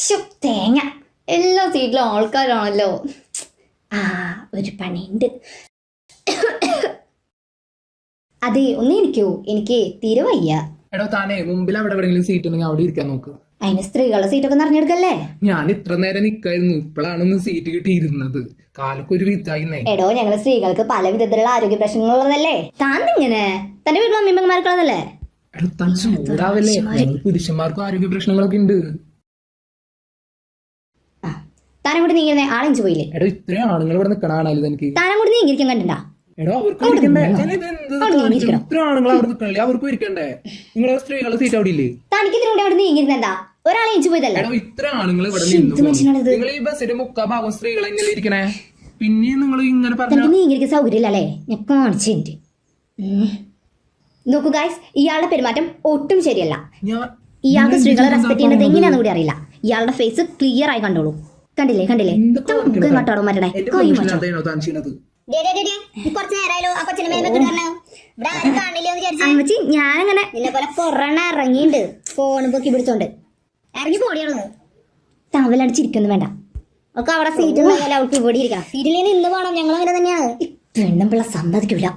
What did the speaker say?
ശോ, തേങ്ങ എല്ലാ സീറ്റിലും ആൾക്കാരാണല്ലോ. ആ, ഒരു പണിയുണ്ട്. അതെ, ഒന്ന് ഇരിക്കൂ, എനിക്ക് തീരെ വയ്യ. എടോ താനേ മുമ്പിൽ അവിടെ എവിടെയെങ്കിലും സീറ്റ് ഉണ്ടെങ്കിൽ അവിടെ ഇരിക്കാൻ നോക്ക്. അതിന് സ്ത്രീകളുടെ സീറ്റൊക്കെ നിറഞ്ഞെടുക്കല്ലേ? ഞാൻ ഇത്ര നേരം നിക്കായിരുന്നു, ഇപ്പോഴാണ് സീറ്റ് കിട്ടിയിരുന്നത്. കാലൊക്കെ ഒരു വിത്തായിന്നേ. എടോ, ഞങ്ങള് സ്ത്രീകൾക്ക് പല വിധത്തിലുള്ള ആരോഗ്യ പ്രശ്നങ്ങളുള്ളതല്ലേ. താൻ ഇങ്ങനെ തന്റെ വീട്ടിൽ അമ്മീമ്മമാർക്കുള്ളതല്ലേ? എടോ താൻ ചൂടാവല്ലേ, പുരുഷന്മാർക്കും ആരോഗ്യ പ്രശ്നങ്ങളൊക്കെ ഉണ്ട്. താനങ്ങോട്ട് നീങ്ങിരുന്നേ, ആളിഞ്ചു പോയില്ലേ? എടോ ഇത്രയും ആണുങ്ങൾ ഇവിടെ നിക്കണാണല്ലോ എനിക്ക്. താനങ്ങോട്ട് നീങ്ങിരിക്കാൻ കണ്ടിട്ടാ? എടോ അവർക്ക് ഇത്ര ആണുങ്ങൾ അവിടെ നിക്കണല്ലേ, അവർക്കും ഇരിക്കണ്ടേ? നിങ്ങളെ സ്ത്രീകളുടെ സീറ്റ് അവിടെ ഇല്ലേ? തനിക്ക് ഇതിലൂടെ അവിടെ നീങ്ങിരുന്നെന്താ? ഒരാളെ ഇഞ്ചു പോയതല്ലേ? എടോ ഇത്ര ആണുങ്ങൾ ഇവിടെ നിങ്ങൾ ഈ ബസ്സിന്റെ മുക്കാ ഭാഗം സ്ത്രീകൾ എങ്ങനെ ഇരിക്കണേ? പിന്നെ നിങ്ങൾ ഇങ്ങനെ തനിക്ക് നീങ്ങിരിക്കാൻ സൗകര്യമില്ലല്ലേ? ഞാൻ കാണിച്ചിട്ടുണ്ട്. നോക്കൂ ഗൈസ്, ഇയാളുടെ പെരുമാറ്റം ഒട്ടും ശരിയല്ല. ഇയാൾക്ക് സ്ത്രീകളെ റെസ്പെക്ട് ചെയ്യേണ്ടത് എങ്ങനെയാണെന്ന് കൂടി അറിയില്ല. ഇയാളുടെ ഫേസ് ക്ലിയർ ആയി കണ്ടോളൂ. കണ്ടില്ലേ മട്ടാടോ മറ്റേ അമ്മച്ചി, ഞാനങ്ങനെ കൊറോണ ഇറങ്ങിണ്ട് ഫോൺ പൊക്കി പിടിച്ചോണ്ട് ഇറങ്ങി പോടിയാണോ. തവലടിച്ചിരിക്കൊന്നും വേണ്ട. ഒക്കെ അവിടെ സീറ്റ് അവൾക്ക് ഇവിടെ ഇരിക്കണം. സീറ്റിൽ ഇന്ന് പോകണം. ഞങ്ങൾ അങ്ങനെ തന്നെയാണ്. പെണ്ണും പിള്ള സമ്മതിക്കൂല.